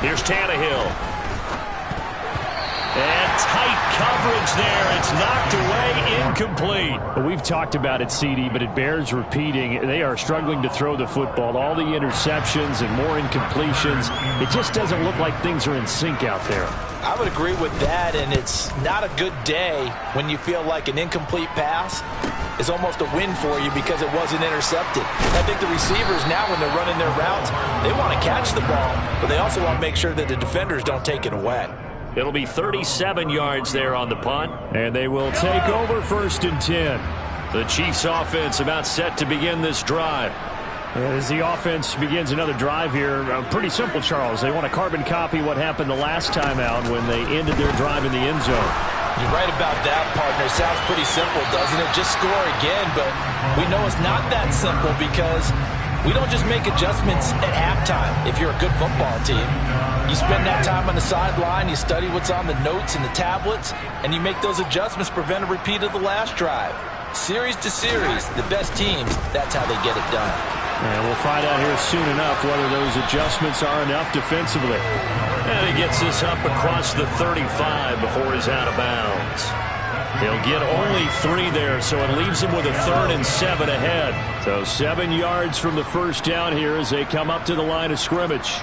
Speaker 1: Here's Tannehill. And tight coverage there. It's knocked away, incomplete.
Speaker 6: Well, we've talked about it, CD, but it bears repeating. They are struggling to throw the football. All the interceptions and more incompletions. It just doesn't look like things are in sync out there.
Speaker 4: I would agree with that, and it's not a good day when you feel like an incomplete pass is almost a win for you because it wasn't intercepted. I think the receivers now, when they're running their routes, they want to catch the ball, but they also want to make sure that the defenders don't take it away.
Speaker 1: It'll be 37 yards there on the punt.
Speaker 6: And they will take over 1st and 10.
Speaker 1: The Chiefs offense about set to begin this drive.
Speaker 6: As the offense begins another drive here, pretty simple, Charles. They want to carbon copy what happened the last time out when they ended their drive in the end zone.
Speaker 4: You're right about that, partner. It sounds pretty simple, doesn't it? Just score again, but we know it's not that simple because we don't just make adjustments at halftime if you're a good football team. You spend that time on the sideline, you study what's on the notes and the tablets, and you make those adjustments, prevent a repeat of the last drive. Series to series, the best teams, that's how they get it done.
Speaker 6: And we'll find out here soon enough whether those adjustments are enough defensively.
Speaker 1: And he gets this up across the 35 before he's out of bounds. He'll get only 3 there, so it leaves him with a 3rd and 7 ahead.
Speaker 6: So 7 yards from the first down here as they come up to the line of scrimmage.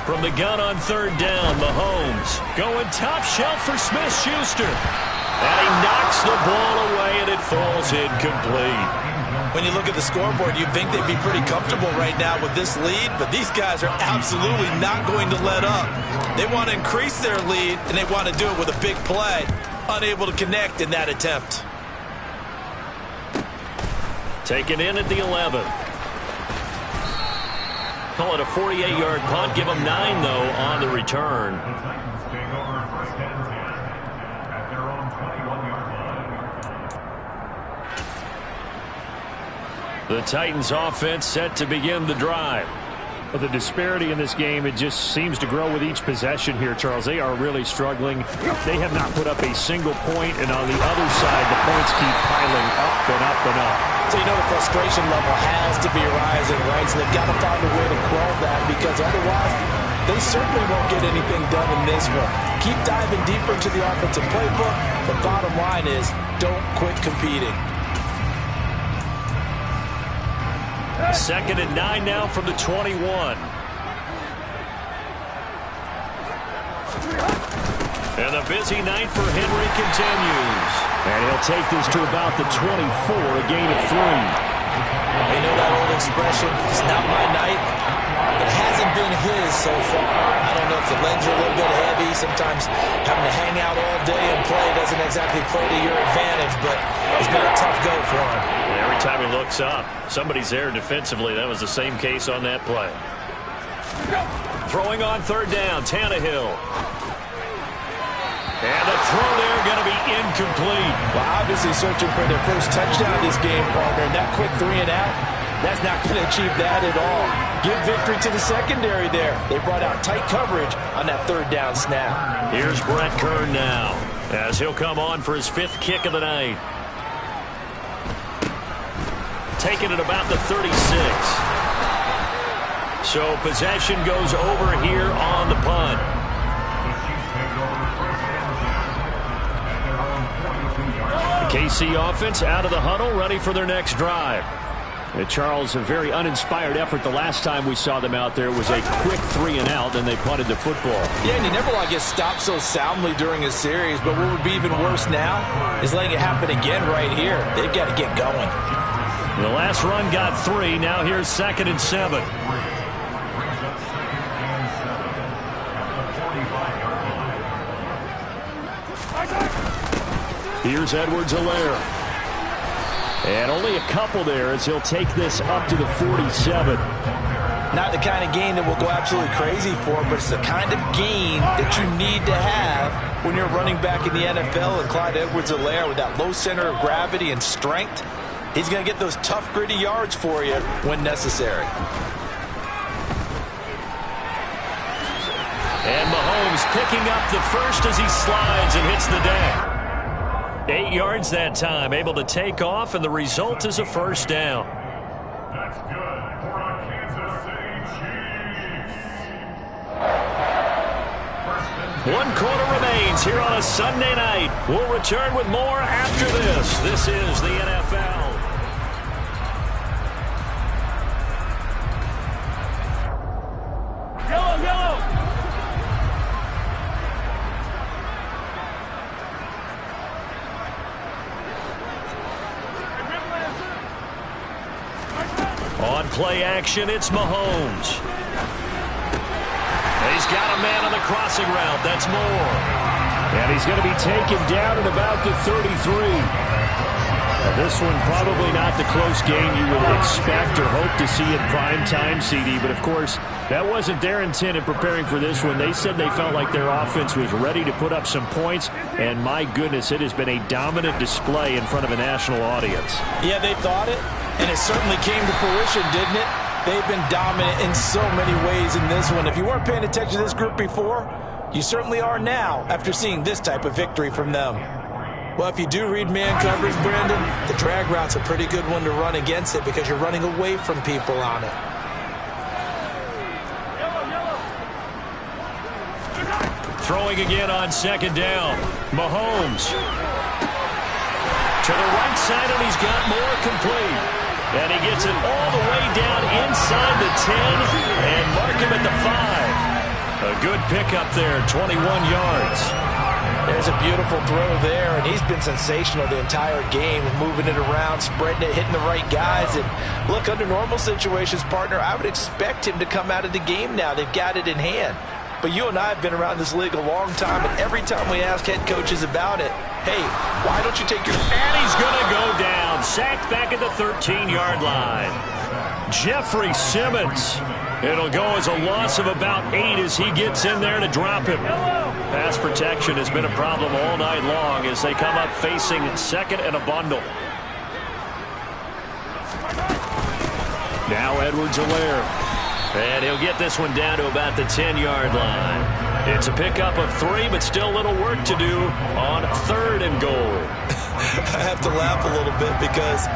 Speaker 1: From the gun on 3rd down, Mahomes going top shelf for Smith-Schuster. And he knocks the ball away, and it falls incomplete.
Speaker 3: When you look at the scoreboard, you'd think they'd be pretty comfortable right now with this lead, but these guys are absolutely not going to let up. They want to increase their lead, and they want to do it with a big play. Unable to connect in that attempt.
Speaker 1: Taken in at the 11. Call it a 48-yard punt. Give them 9, though, on the return.
Speaker 5: The Titans take over 1st and 10 at their own 21-yard line.
Speaker 1: The Titans offense set to begin the drive.
Speaker 6: But the disparity in this game, it just seems to grow with each possession here, Charles. They are really struggling. They have not put up a single point, and on the other side, the points keep piling up and up and up.
Speaker 4: So you know the frustration level has to be rising, right? So they've got to find a way to quell that because otherwise they certainly won't get anything done in this one. Keep diving deeper into the offensive playbook. The bottom line is don't quit competing.
Speaker 1: 2nd and 9 now from the 21. And the busy night for Henry continues.
Speaker 6: And he'll take this to about the 24, a gain of 3.
Speaker 4: They know that old expression, it's not my night. It hasn't been his so far. I don't know if the legs are a little bit heavy. Sometimes having to hang out all day and play doesn't exactly play to your advantage, but it's been a tough go for him.
Speaker 1: And every time he looks up, somebody's there defensively. That was the same case on that play. Throwing on 3rd down, Tannehill. And the throw there going to be incomplete.
Speaker 4: Well, obviously searching for their first touchdown this game, partner. And that quick 3 and out, that's not going to achieve that at all. Give victory to the secondary there. They brought out tight coverage on that 3rd down snap.
Speaker 1: Here's Brett Kern now as he'll come on for his 5th kick of the night. Taking it about the 36. So possession goes over here on the punt. KC offense out of the huddle, ready for their next drive.
Speaker 6: Charles, a very uninspired effort. The last time we saw them out there was a quick 3 and out, and they punted the football.
Speaker 4: Yeah, and you never want to get stopped so soundly during a series, but what would be even worse now is letting it happen again right here. They've got to get going.
Speaker 1: The last run got 3. Now here's 2nd and 7.
Speaker 6: Here's Edwards-Helaire. And only a couple there as he'll take this up to the 47.
Speaker 4: Not the kind of gain that will go absolutely crazy for, but it's the kind of gain that you need to have when you're running back in the NFL. And Clyde Edwards-Helaire, with that low center of gravity and strength, he's going to get those tough, gritty yards for you when necessary.
Speaker 1: And Mahomes picking up the first as he slides and hits the deck. 8 yards that time, able to take off, and the result is a 1st down.
Speaker 5: That's good for the Kansas City Chiefs.
Speaker 1: 1 quarter remains here on a Sunday night. We'll return with more after this. This is the NFL.
Speaker 7: Yellow, yellow.
Speaker 1: On play action, it's Mahomes. He's got a man on the crossing route. That's Moore.
Speaker 6: And he's going to be taken down at about the 33. Now, this one probably not the close game you would expect or hope to see in prime time, CD. But, of course, that wasn't their intent in preparing for this one. They said they felt like their offense was ready to put up some points. And, my goodness, it has been a dominant display in front of a national audience.
Speaker 4: Yeah, they thought it, and it certainly came to fruition, didn't it? They've been dominant in so many ways in this one. If you weren't paying attention to this group before, you certainly are now after seeing this type of victory from them. Well, if you do read man coverage, Brandon, the drag route's a pretty good one to run against it because you're running away from people on it.
Speaker 1: Throwing again on 2nd down. Mahomes. To the right side, and he's got more complete. And he gets it all the way down inside the 10 and mark him at the 5. A good pickup there, 21 yards.
Speaker 4: There's a beautiful throw there, and he's been sensational the entire game, moving it around, spreading it, hitting the right guys. And look, under normal situations, partner, I would expect him to come out of the game now. They've got it in hand. But you and I have been around this league a long time, and every time we ask head coaches about it, hey, why don't you take your...
Speaker 1: And he's going to go down. Sacked back at the 13-yard line. Jeffrey Simmons. It'll go as a loss of about 8 as he gets in there to drop him. Pass protection has been a problem all night long as they come up facing 2nd and a bundle. Now Edwards-Helaire. And he'll get this one down to about the 10-yard line. It's a pickup of 3, but still a little work to do on 3rd and goal.
Speaker 4: I have to laugh a little bit because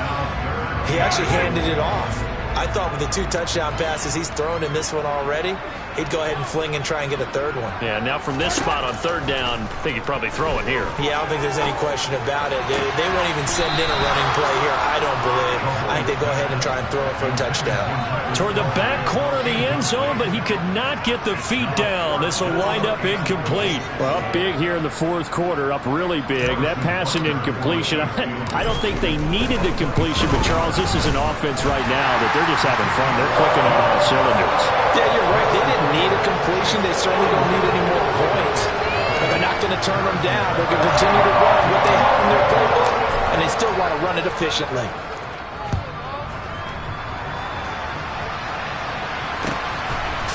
Speaker 4: he actually handed it off. I thought with the 2 touchdown passes he's thrown in this one already, he'd go ahead and fling and try and get a 3rd one.
Speaker 1: Yeah, now from this spot on 3rd down, I think he'd probably throw it here.
Speaker 4: Yeah, I don't think there's any question about it. They won't even send in a running play here, I don't believe. I think they go ahead and try and throw it for a touchdown.
Speaker 1: Toward the back corner of the end zone, but he could not get the feet down. This will wind up incomplete.
Speaker 6: Well, big here in the 4th quarter, up really big. That passing incompletion, I don't think they needed the completion, but Charles, this is an offense right now that they're just having fun. They're clicking on all cylinders.
Speaker 4: Yeah, you're right. They didn't need a completion. They certainly don't need any more points. But they're not going to turn them down. They're going to continue to run what they have in their playbook, and they still want to run it efficiently.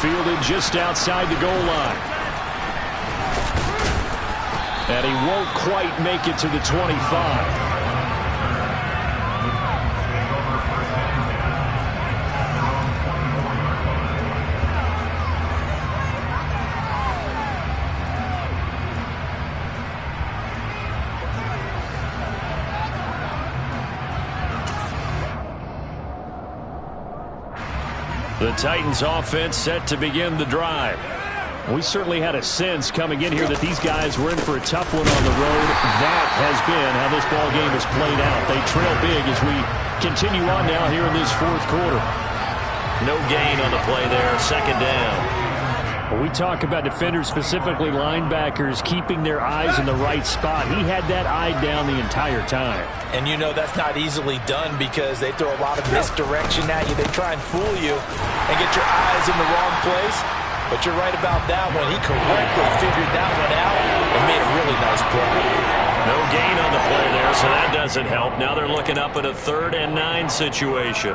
Speaker 1: Fielded just outside the goal line. And he won't quite make it to the 25. The Titans offense set to begin the drive. We certainly had a sense coming in here that these guys were in for a tough one on the road. That has been how this ball game has played out. They trail big as we continue on now here in this 4th quarter. No gain on the play there, 2nd down.
Speaker 6: When we talk about defenders, specifically linebackers, keeping their eyes in the right spot, he had that eye down the entire time.
Speaker 4: And you know that's not easily done because they throw a lot of misdirection at you. They try and fool you and get your eyes in the wrong place. But you're right about that one. He correctly figured that one out and made a really nice play.
Speaker 1: No gain on the play there, so that doesn't help. Now they're looking up at a 3rd and 9 situation.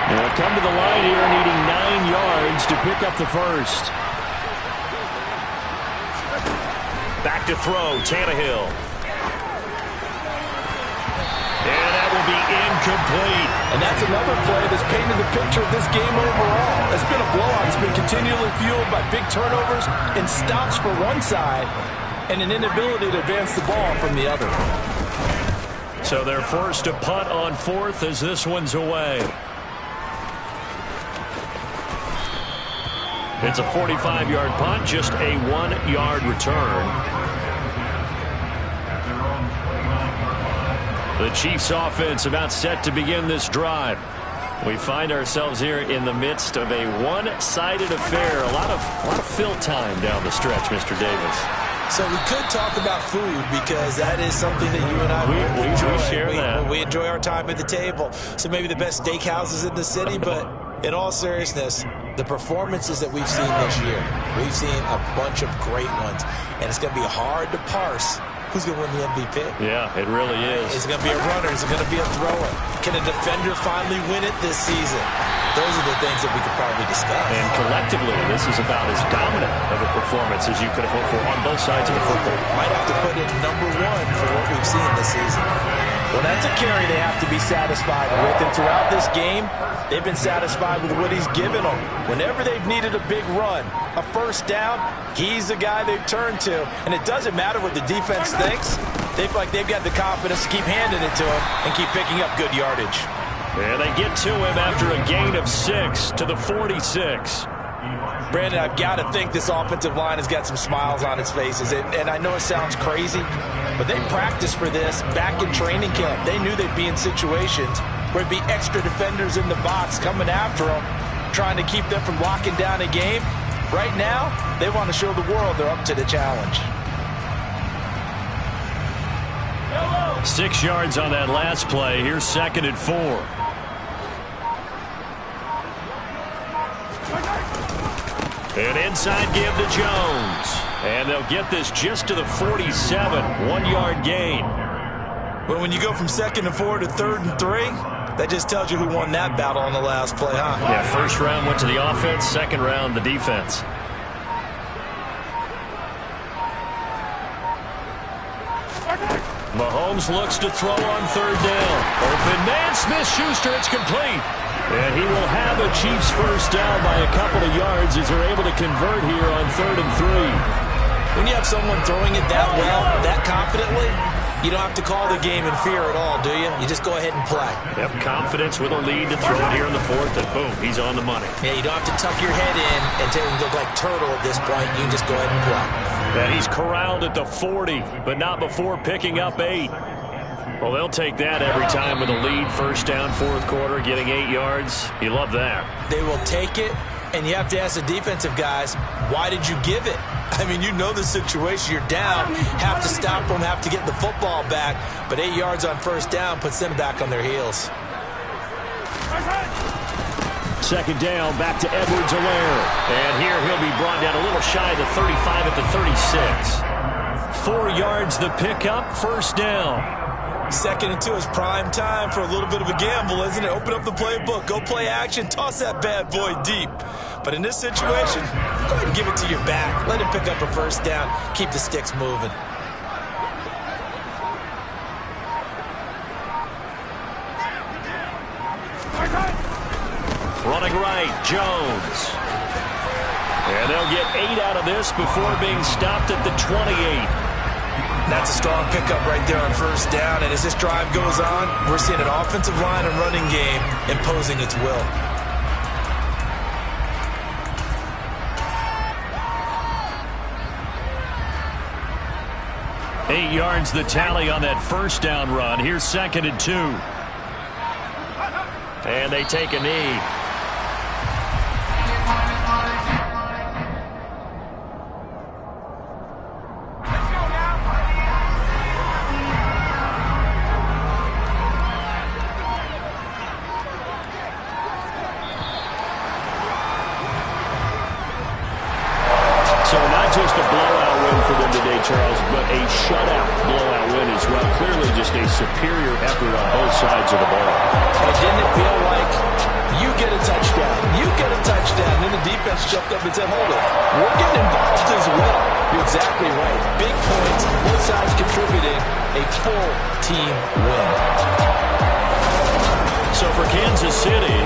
Speaker 1: They'll come to the line here needing 9 yards to pick up the 1st. Back to throw, Tannehill. And that will be incomplete.
Speaker 4: And that's another play that's painted the picture of this game overall. It's been a blowout. It's been continually fueled by big turnovers and stops for one side and an inability to advance the ball from the other.
Speaker 1: So they're forced to punt on 4th as this one's away. It's a 45-yard punt, just a 1-yard return. The Chiefs offense about set to begin this drive. We find ourselves here in the midst of a one-sided affair. A lot of fill time down the stretch, Mr. Davis.
Speaker 3: So we could talk about food because that is something that you and I enjoy.
Speaker 1: We share that.
Speaker 3: We enjoy our time at the table. So maybe the best steakhouses in the city, but in all seriousness, the performances that we've seen this year, we've seen a bunch of great ones, and it's going to be hard to parse who's going to win the MVP.
Speaker 1: Yeah, it really is.
Speaker 3: Is it going to be a runner? Is it going to be a thrower? Can a defender finally win it this season? Those are the things that we could probably discuss.
Speaker 1: And collectively, this is about as dominant of a performance as you could have hoped for on both sides of the football.
Speaker 3: Might have to put it #1 for what we've seen this season.
Speaker 4: Well, that's a carry they have to be satisfied with. And throughout this game, they've been satisfied with what he's given them. Whenever they've needed a big run, a first down, he's the guy they've turned to. And it doesn't matter what the defense thinks. They feel like they've got the confidence to keep handing it to him and keep picking up good yardage.
Speaker 1: And they get to him after a gain of 6 to the 46.
Speaker 4: Brandon, I've got to think this offensive line has got some smiles on its faces. And I know it sounds crazy, but they practiced for this back in training camp. They knew they'd be in situations where it'd be extra defenders in the box coming after them, trying to keep them from locking down a game. Right now, they want to show the world they're up to the challenge.
Speaker 1: 6 yards on that last play. Here's 2nd and 4. An inside give to Jones. And they'll get this just to the 47. 1-yard gain.
Speaker 3: But when you go from 2nd and 4 to 3rd and 3, that just tells you who won that battle on the last play, huh?
Speaker 1: Yeah, first round went to the offense, second round the defense. Mahomes looks to throw on 3rd down. Open man, Smith-Schuster, it's complete. And he will have a Chiefs first down by a couple of yards as they're able to convert here on 3rd and 3.
Speaker 3: When you have someone throwing it that well, that confidently, you don't have to call the game in fear at all, do you? You just go ahead and play.
Speaker 1: Yep, confidence with a lead to throw it here in the 4th, and boom, he's on the money.
Speaker 3: Yeah, you don't have to tuck your head in and look like turtle at this point. You can just go ahead and play.
Speaker 1: And he's corralled at the 40, but not before picking up 8. Well, they'll take that every time with a lead. First down, 4th quarter, getting 8 yards. You love that.
Speaker 3: They will take it, and you have to ask the defensive guys, why did you give it? I mean, you know the situation. You're down, have to stop them, have to get the football back. But 8 yards on first down puts them back on their heels.
Speaker 1: 2nd down, back to Edwards-Helaire. And here he'll be brought down a little shy of the 35 at the 36. 4 yards the pickup, first down.
Speaker 3: 2nd and 2 is prime time for a little bit of a gamble, isn't it? Open up the playbook, go play action, toss that bad boy deep. But in this situation, go ahead and give it to your back. Let him pick up a first down, keep the sticks moving.
Speaker 1: Running right, Jones. And they'll get 8 out of this before being stopped at the 28.
Speaker 3: That's a strong pickup right there on first down. And as this drive goes on, we're seeing an offensive line and running game imposing its will.
Speaker 1: Eight yards the tally on that first down run. Here's 2nd and 2. And they take a knee. Just a blowout win for them today, Charles, but a shutout blowout win as well. Clearly just a superior effort on both sides of the ball.
Speaker 4: And didn't it feel like you get a touchdown, you get a touchdown, then the defense jumped up and said, hold it, we're getting involved as well. You're exactly right. Big points, both sides contributing, a full team win.
Speaker 1: So for Kansas City,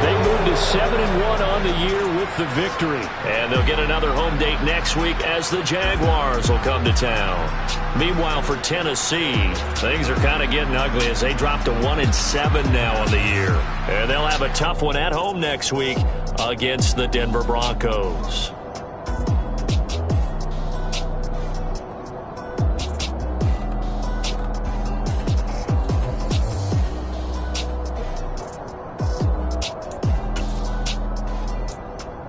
Speaker 1: they moved to 7-1 on the year with the victory. And they'll get another home date next week as the Jaguars will come to town. Meanwhile, for Tennessee, things are kind of getting ugly as they drop to 1-7 now on the year. And they'll have a tough one at home next week against the Denver Broncos.